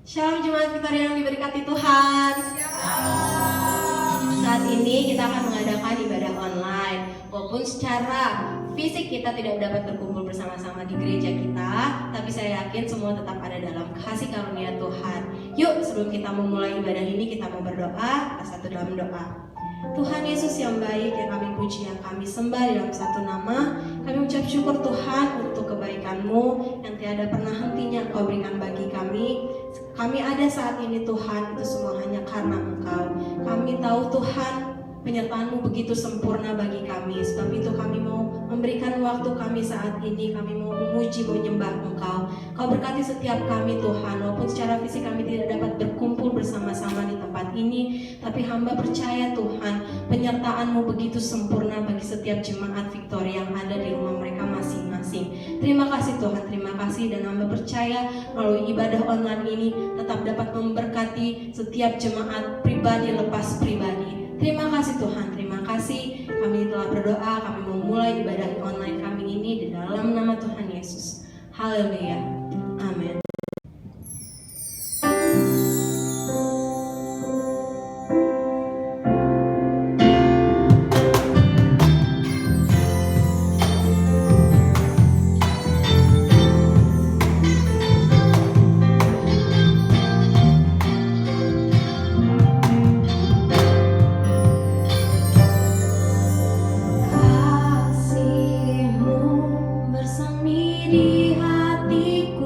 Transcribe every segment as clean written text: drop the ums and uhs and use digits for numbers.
Shalom Jemaat Victoria yang diberkati Tuhan. Saat ini kita akan mengadakan ibadah online. Walaupun secara fisik kita tidak dapat berkumpul bersama-sama di gereja kita, tapi saya yakin semua tetap ada dalam kasih karunia Tuhan. Yuk, sebelum kita memulai ibadah ini, kita mau berdoa. Satu dalam doa. Tuhan Yesus yang baik, yang kami puji, yang kami sembah dalam satu nama, kami ucap syukur Tuhan untuk kebaikan-Mu yang tiada pernah hentinya Engkau berikan bagi kami. Kami ada saat ini Tuhan, itu semua hanya karena Engkau. Kami tahu Tuhan, penyertaan-Mu begitu sempurna bagi kami. Sebab itu kami mau memberikan waktu kami saat ini, kami mau memuji, menyembah Engkau. Kau berkati setiap kami Tuhan, walaupun secara fisik kami tidak dapat berkumpul bersama-sama di tempat ini, tapi hamba percaya Tuhan, penyertaan-Mu begitu sempurna bagi setiap jemaat Victoria yang ada di rumah mereka masing-masing. Terima kasih Tuhan, terima kasih, dan hamba percaya melalui ibadah online ini tetap dapat memberkati setiap jemaat pribadi lepas pribadi. Terima kasih Tuhan, terima kasih. Kami telah berdoa, kami mau mulai ibadah online kami ini di dalam nama Tuhan Yesus. Haleluya. Amin. Kasih-Mu bersemi di hatiku.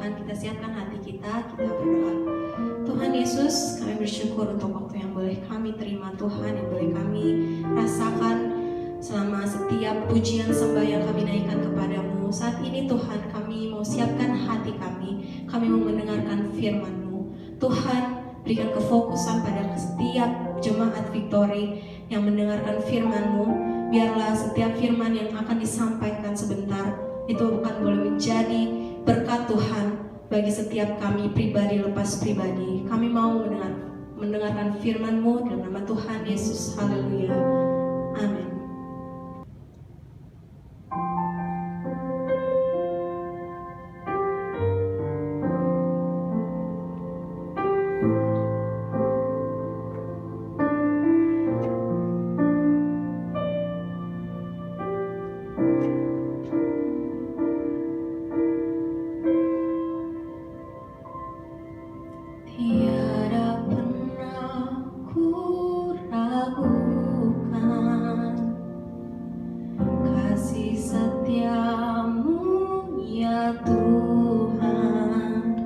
Tuhan, kita siapkan hati kita berdoa. Tuhan Yesus, kami bersyukur untuk waktu yang boleh kami terima Tuhan, yang boleh kami rasakan selama setiap pujian sembah yang kami naikkan kepadamu. Saat ini Tuhan, kami mau siapkan hati kami mau mendengarkan firman-Mu. Tuhan, berikan kefokusan pada setiap jemaat Victory yang mendengarkan firman-Mu. Biarlah setiap firman yang akan disampaikan sebentar itu bukan boleh menjadi berkat Tuhan bagi setiap kami pribadi lepas pribadi. Kami mau mendengarkan firman-Mu dalam nama Tuhan Yesus. Haleluya. Amin. Tiada pernah ku ragukan kasih setiamu ya Tuhan.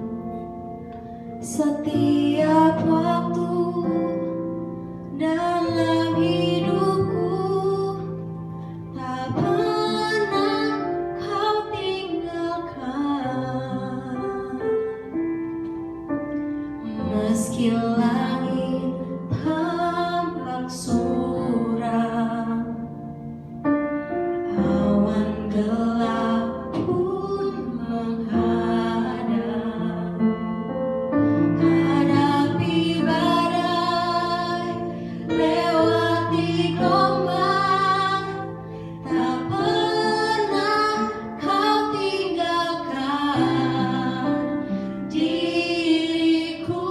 Setiap waktu dalam hidupku tak pernah kau tinggalkan. Meski langit tampak suram, awan gelap pun menghadap, hadapi badai, lewati gelombang, tak pernah kau tinggalkan diriku.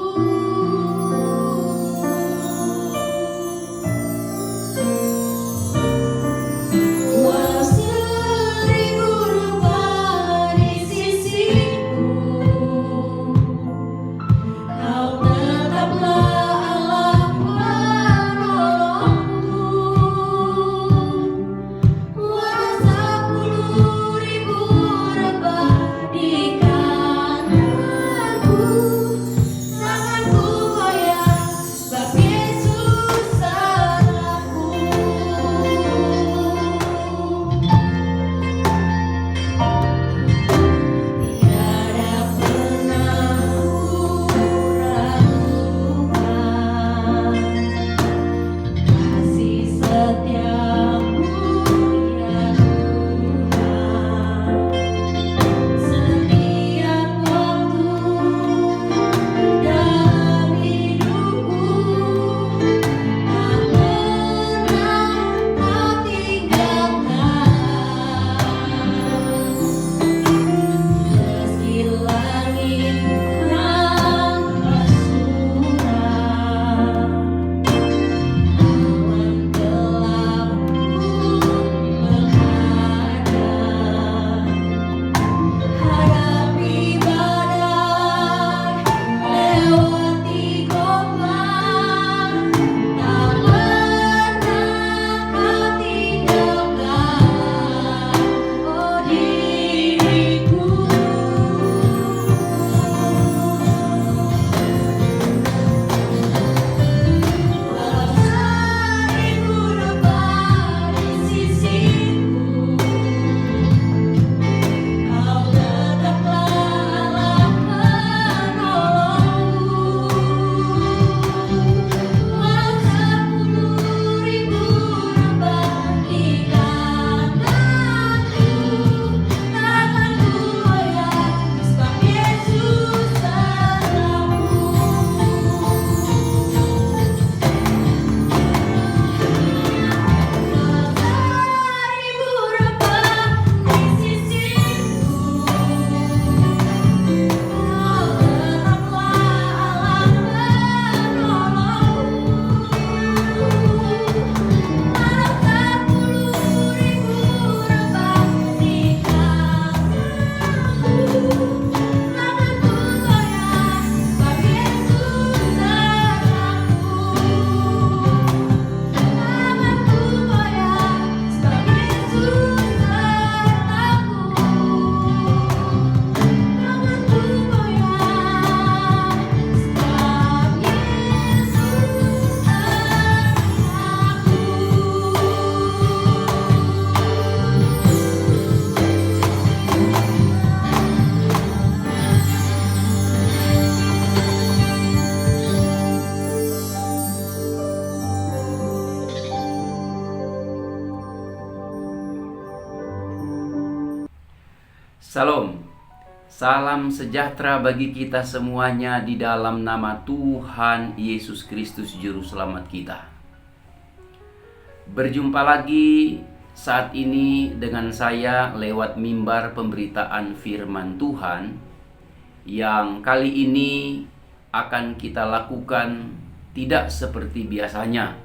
Salam, salam sejahtera bagi kita semuanya di dalam nama Tuhan Yesus Kristus Juru Selamat kita. Berjumpa lagi saat ini dengan saya lewat mimbar pemberitaan firman Tuhan, yang kali ini akan kita lakukan tidak seperti biasanya.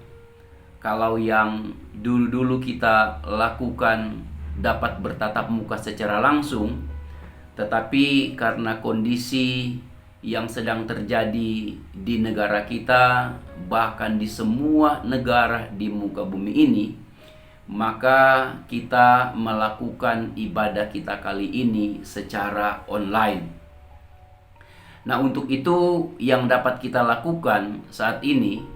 Kalau yang dulu-dulu kita lakukan dapat bertatap muka secara langsung, tetapi karena kondisi yang sedang terjadi di negara kita, bahkan di semua negara di muka bumi ini, maka kita melakukan ibadah kita kali ini secara online. Nah, untuk itu yang dapat kita lakukan saat ini,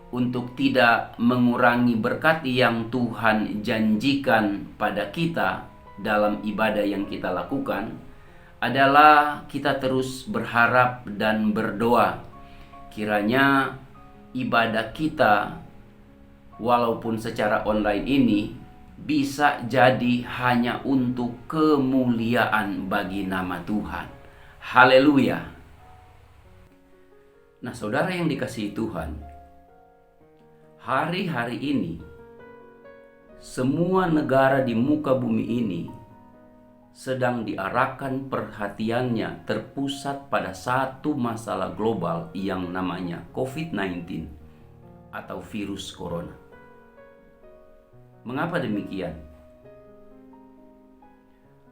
untuk tidak mengurangi berkat yang Tuhan janjikan pada kita dalam ibadah yang kita lakukan, adalah kita terus berharap dan berdoa kiranya ibadah kita walaupun secara online ini bisa jadi hanya untuk kemuliaan bagi nama Tuhan. Haleluya. Nah, saudara yang dikasihi Tuhan, hari-hari ini semua negara di muka bumi ini sedang diarahkan perhatiannya terpusat pada satu masalah global yang namanya COVID-19 atau virus corona. Mengapa demikian?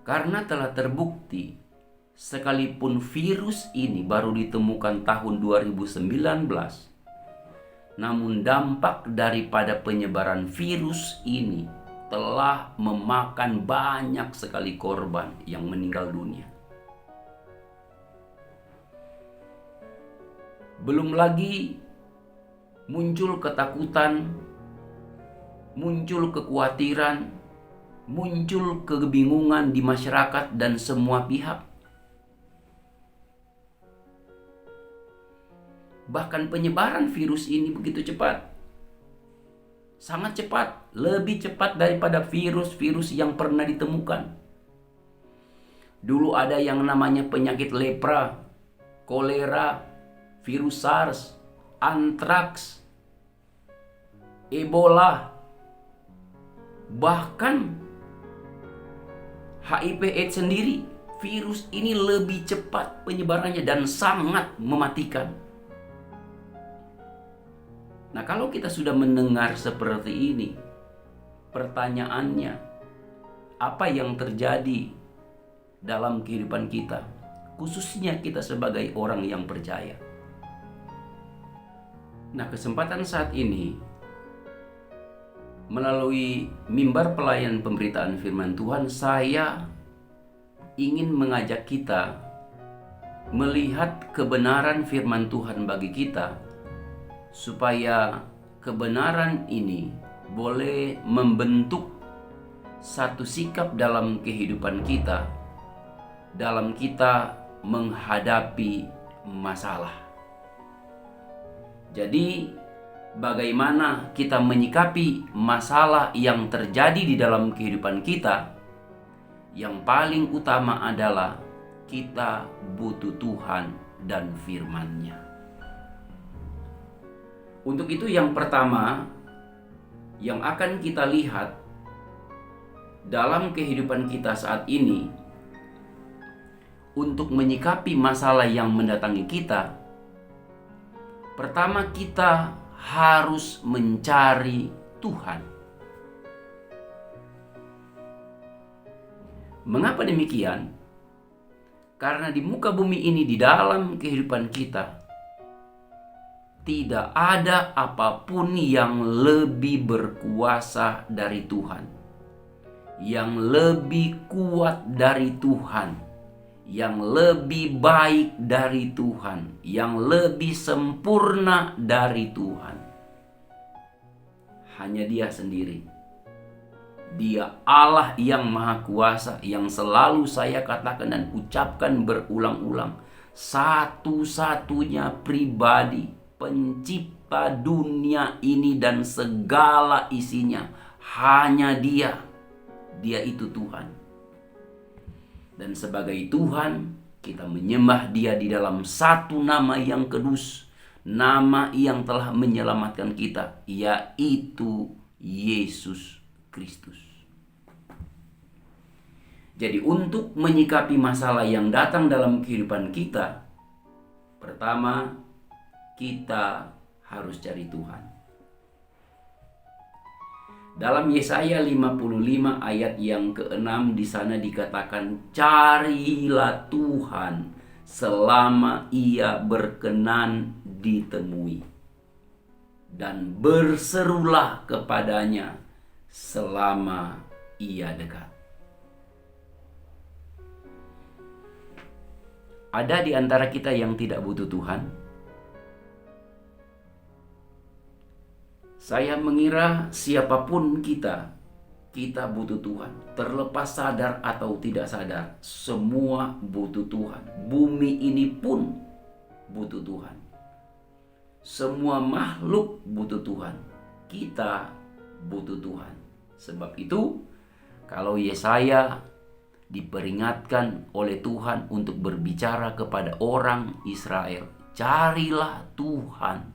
Karena telah terbukti sekalipun virus ini baru ditemukan tahun 2019, namun dampak daripada penyebaran virus ini telah memakan banyak sekali korban yang meninggal dunia. Belum lagi muncul ketakutan, muncul kekhawatiran, muncul kebingungan di masyarakat dan semua pihak. Bahkan penyebaran virus ini begitu cepat. Sangat cepat, lebih cepat daripada virus-virus yang pernah ditemukan. Dulu ada yang namanya penyakit lepra, kolera, virus SARS, antraks, Ebola, bahkan HIV/AIDS sendiri. Virus ini lebih cepat penyebarannya dan sangat mematikan. Nah, kalau kita sudah mendengar seperti ini, pertanyaannya, apa yang terjadi dalam kehidupan kita, khususnya kita sebagai orang yang percaya? Nah, kesempatan saat ini, melalui mimbar pelayan pemberitaan firman Tuhan, saya ingin mengajak kita melihat kebenaran firman Tuhan bagi kita, supaya kebenaran ini boleh membentuk satu sikap dalam kehidupan kita, dalam kita menghadapi masalah. Jadi, bagaimana kita menyikapi masalah yang terjadi di dalam kehidupan kita? Yang paling utama adalah kita butuh Tuhan dan firman-Nya. Untuk itu yang pertama yang akan kita lihat dalam kehidupan kita saat ini, untuk menyikapi masalah yang mendatangi kita, pertama kita harus mencari Tuhan. Mengapa demikian? Karena di muka bumi ini, di dalam kehidupan kita, tidak ada apapun yang lebih berkuasa dari Tuhan, yang lebih kuat dari Tuhan, yang lebih baik dari Tuhan, yang lebih sempurna dari Tuhan. Hanya Dia sendiri. Dia Allah yang Maha Kuasa, yang selalu saya katakan dan ucapkan berulang-ulang, satu-satunya pribadi pencipta dunia ini dan segala isinya. Hanya Dia itu Tuhan. Dan sebagai Tuhan, kita menyembah Dia di dalam satu nama yang kudus, nama yang telah menyelamatkan kita, yaitu Yesus Kristus. Jadi untuk menyikapi masalah yang datang dalam kehidupan kita, pertama kita harus cari Tuhan. Dalam Yesaya 55 ayat yang ke-6 di sana dikatakan, carilah Tuhan selama Ia berkenan ditemui, dan berserulah kepadanya selama Ia dekat. Ada di antara kita yang tidak butuh Tuhan? Saya mengira siapapun kita butuh Tuhan. Terlepas sadar atau tidak sadar, semua butuh Tuhan. Bumi ini pun butuh Tuhan. Semua makhluk butuh Tuhan. Kita butuh Tuhan. Sebab itu, kalau Yesaya diperingatkan oleh Tuhan untuk berbicara kepada orang Israel, carilah Tuhan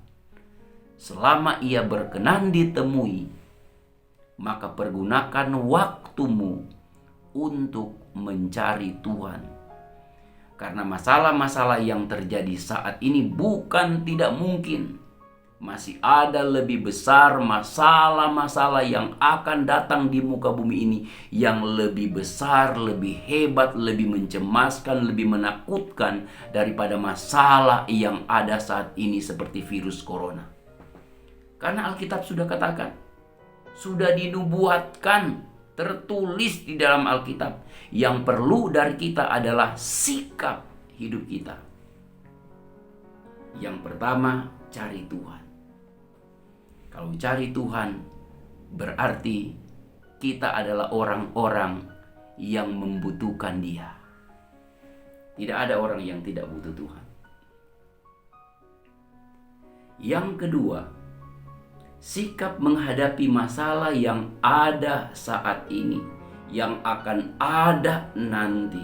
selama Ia berkenan ditemui, maka pergunakan waktumu untuk mencari Tuhan. Karena masalah-masalah yang terjadi saat ini bukan tidak mungkin. Masih ada lebih besar masalah-masalah yang akan datang di muka bumi ini, yang lebih besar, lebih hebat, lebih mencemaskan, lebih menakutkan daripada masalah yang ada saat ini seperti virus corona. Karena Alkitab sudah katakan, sudah dinubuatkan, tertulis di dalam Alkitab. Yang perlu dari kita adalah sikap hidup kita. Yang pertama, cari Tuhan. Kalau cari Tuhan, berarti kita adalah orang-orang yang membutuhkan Dia. Tidak ada orang yang tidak butuh Tuhan. Yang kedua, sikap menghadapi masalah yang ada saat ini, yang akan ada nanti,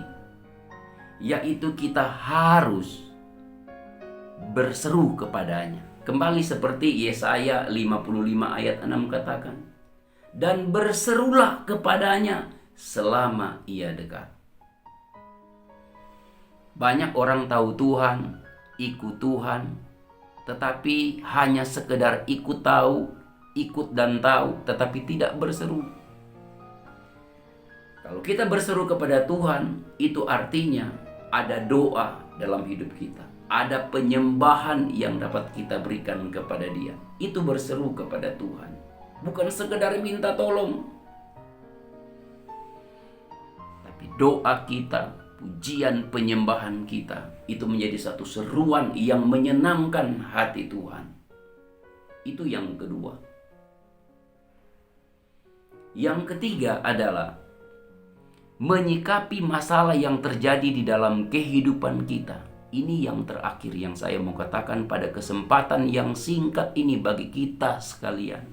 yaitu kita harus berseru kepadanya. Kembali seperti Yesaya 55 ayat 6 katakan, dan berserulah kepadanya selama Ia dekat. Banyak orang tahu Tuhan, ikut Tuhan, tetapi hanya sekedar ikut tahu, ikut dan tahu, tetapi tidak berseru. Kalau kita berseru kepada Tuhan, itu artinya ada doa dalam hidup kita. Ada penyembahan yang dapat kita berikan kepada Dia. Itu berseru kepada Tuhan. Bukan sekedar minta tolong. Tapi doa kita, pujian penyembahan kita, itu menjadi satu seruan yang menyenangkan hati Tuhan. Itu yang kedua. Yang ketiga adalah menyikapi masalah yang terjadi di dalam kehidupan kita. Ini yang terakhir yang saya mau katakan pada kesempatan yang singkat ini bagi kita sekalian.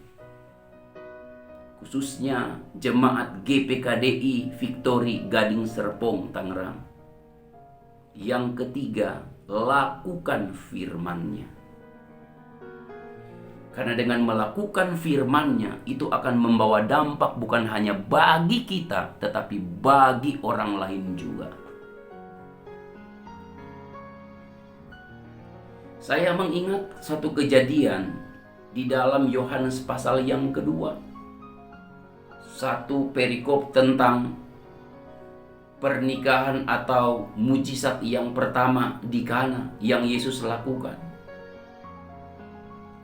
Khususnya jemaat GPKDI Victory Gading Serpong Tangerang. Yang ketiga, lakukan firman-Nya. Karena dengan melakukan firman-Nya itu akan membawa dampak bukan hanya bagi kita, tetapi bagi orang lain juga. Saya mengingat satu kejadian di dalam Yohanes pasal yang kedua. Satu perikop tentang pernikahan atau mujizat yang pertama di Kana yang Yesus lakukan.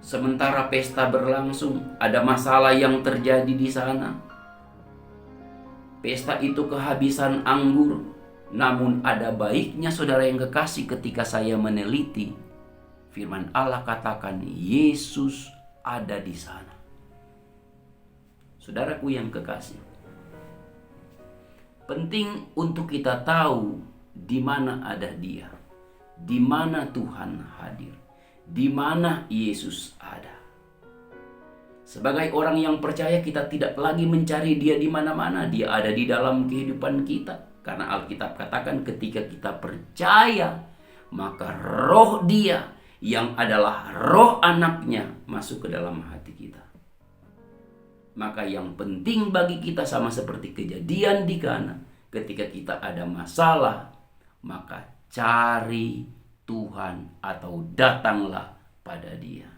Sementara pesta berlangsung, ada masalah yang terjadi di sana. Pesta itu kehabisan anggur. Namun ada baiknya saudara yang kekasih ketika saya meneliti, firman Allah katakan Yesus ada di sana. Saudaraku yang kekasih, penting untuk kita tahu di mana ada Dia, di mana Tuhan hadir, di mana Yesus ada. Sebagai orang yang percaya, kita tidak lagi mencari Dia di mana-mana. Dia ada di dalam kehidupan kita. Karena Alkitab katakan ketika kita percaya, maka roh Dia yang adalah roh anaknya masuk ke dalam hati kita. Maka yang penting bagi kita sama seperti kejadian di Kana, ketika kita ada masalah, maka cari Tuhan atau datanglah pada Dia.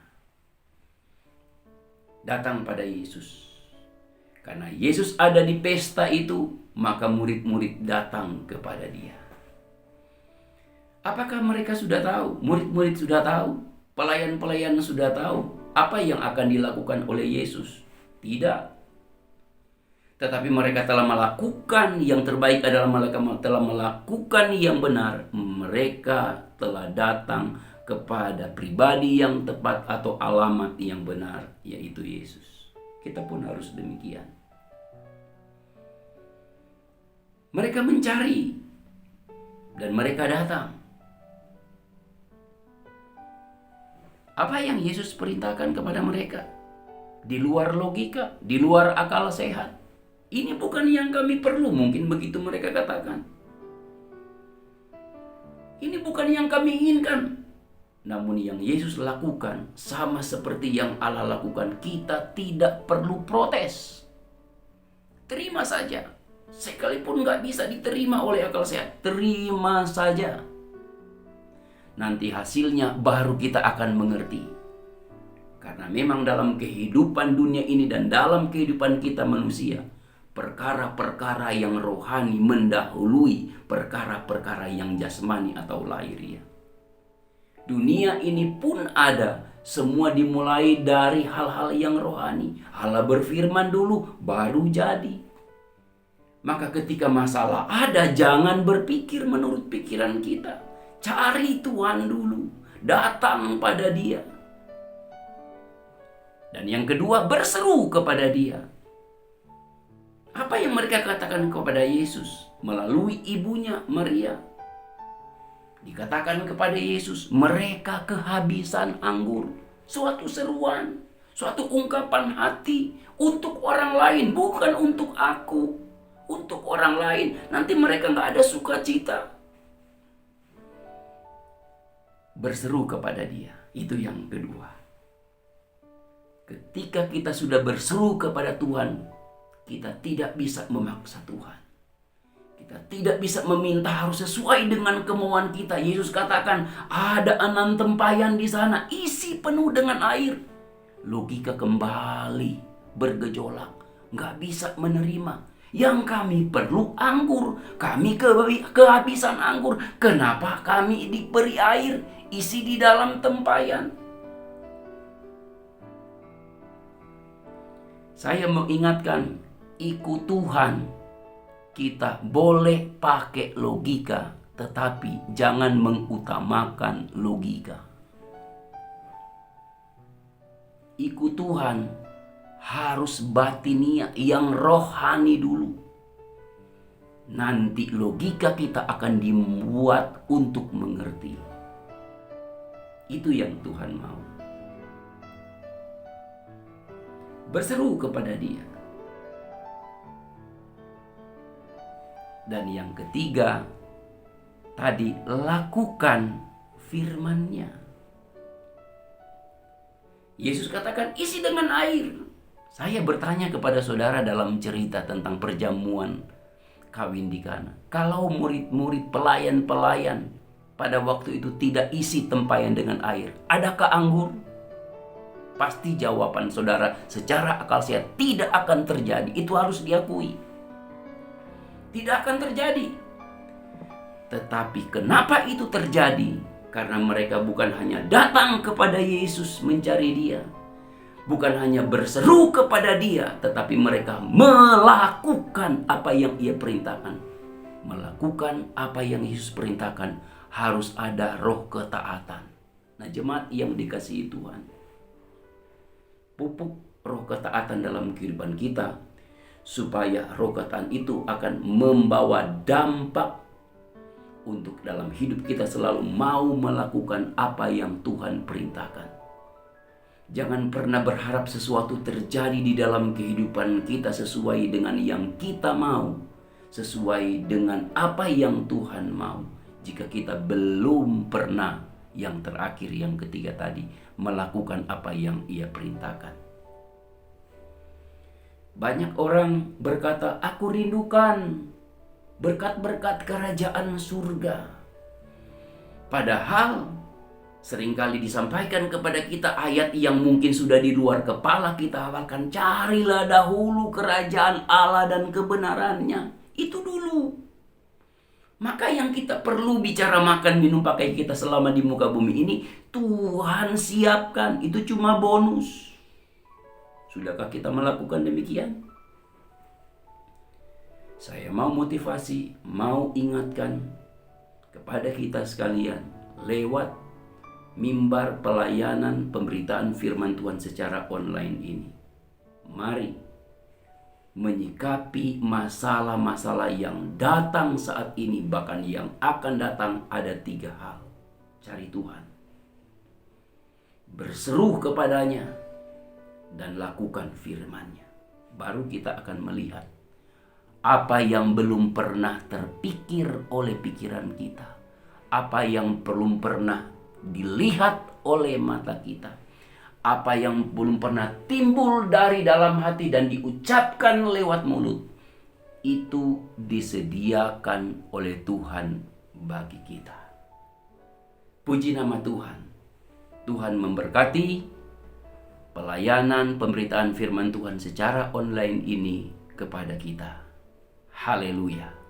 Datang pada Yesus. Karena Yesus ada di pesta itu, maka murid-murid datang kepada Dia. Apakah mereka sudah tahu? Murid-murid sudah tahu? Pelayan-pelayan sudah tahu apa yang akan dilakukan oleh Yesus? Tidak. Tetapi mereka telah melakukan yang terbaik adalah mereka telah melakukan yang benar. Mereka telah datang kepada pribadi yang tepat atau alamat yang benar, yaitu Yesus. Kita pun harus demikian. Mereka mencari dan mereka datang. Apa yang Yesus perintahkan kepada mereka? Di luar logika, di luar akal sehat. Ini bukan yang kami perlu, mungkin begitu mereka katakan. Ini bukan yang kami inginkan. Namun yang Yesus lakukan sama seperti yang Allah lakukan. Kita tidak perlu protes. Terima saja. Sekalipun nggak bisa diterima oleh akal sehat, terima saja. Nanti hasilnya baru kita akan mengerti. Karena memang dalam kehidupan dunia ini dan dalam kehidupan kita manusia, perkara-perkara yang rohani mendahului perkara-perkara yang jasmani atau lahiriah. Dunia ini pun ada, semua dimulai dari hal-hal yang rohani. Allah berfirman dulu, baru jadi. Maka ketika masalah ada, jangan berpikir menurut pikiran kita. Cari Tuhan dulu, datang pada Dia. Dan yang kedua, berseru kepada Dia. Apa yang mereka katakan kepada Yesus melalui ibunya Maria? Dikatakan kepada Yesus, mereka kehabisan anggur. Suatu seruan, suatu ungkapan hati untuk orang lain, bukan untuk aku. Untuk orang lain, nanti mereka gak ada sukacita. Berseru kepada Dia, itu yang kedua. Ketika kita sudah berseru kepada Tuhan, kita tidak bisa memaksa Tuhan. Kita tidak bisa meminta harus sesuai dengan kemauan kita. Yesus katakan, ada 6 tempayan di sana, isi penuh dengan air. Logika kembali bergejolak, nggak bisa menerima. Yang kami perlu anggur, kami kehabisan anggur. Kenapa kami diberi air, isi di dalam tempayan? Saya mengingatkan, ikut Tuhan, kita boleh pakai logika, tetapi jangan mengutamakan logika. Ikut Tuhan harus batiniah, yang rohani dulu. Nanti logika kita akan dibuat untuk mengerti. Itu yang Tuhan mau. Berseru kepada Dia. Dan yang ketiga, tadi lakukan firman-Nya. Yesus katakan, isi dengan air. Saya bertanya kepada saudara dalam cerita tentang perjamuan kawin di Kana. Kalau murid-murid pelayan-pelayan pada waktu itu tidak isi tempayan dengan air, adakah anggur? Pasti jawaban saudara secara akal sehat tidak akan terjadi. Itu harus diakui. Tidak akan terjadi. Tetapi kenapa itu terjadi? Karena mereka bukan hanya datang kepada Yesus mencari Dia, bukan hanya berseru kepada Dia, tetapi mereka melakukan apa yang Ia perintahkan. Melakukan apa yang Yesus perintahkan, harus ada roh ketaatan. Nah, jemaat yang dikasihi Tuhan, pupuk roh ketaatan dalam kehidupan kita, supaya roh ketaatan itu akan membawa dampak untuk dalam hidup kita selalu mau melakukan apa yang Tuhan perintahkan. Jangan pernah berharap sesuatu terjadi di dalam kehidupan kita sesuai dengan yang kita mau. sesuai dengan apa yang Tuhan mau. Jika kita belum pernah, yang terakhir, yang ketiga tadi, melakukan apa yang Ia perintahkan. Banyak orang berkata, aku rindukan berkat-berkat kerajaan surga. Padahal seringkali disampaikan kepada kita ayat yang mungkin sudah di luar kepala kita hafalkan. Carilah dahulu kerajaan Allah dan kebenarannya. Itu dulu. Maka yang kita perlu bicara makan, minum, pakai kita selama di muka bumi ini, Tuhan siapkan. Itu cuma bonus. Sudahkah kita melakukan demikian? Saya mau motivasi, mau ingatkan kepada kita sekalian lewat mimbar pelayanan pemberitaan firman Tuhan secara online ini. Mari menyikapi masalah-masalah yang datang saat ini, bahkan yang akan datang. Ada 3 hal. Cari Tuhan, berseru kepadanya, dan lakukan firman-Nya. Baru kita akan melihat apa yang belum pernah terpikir oleh pikiran kita, apa yang belum pernah dilihat oleh mata kita, apa yang belum pernah timbul dari dalam hati dan diucapkan lewat mulut, itu disediakan oleh Tuhan bagi kita. Puji nama Tuhan. Tuhan memberkati pelayanan pemberitaan firman Tuhan secara online ini kepada kita. Haleluya.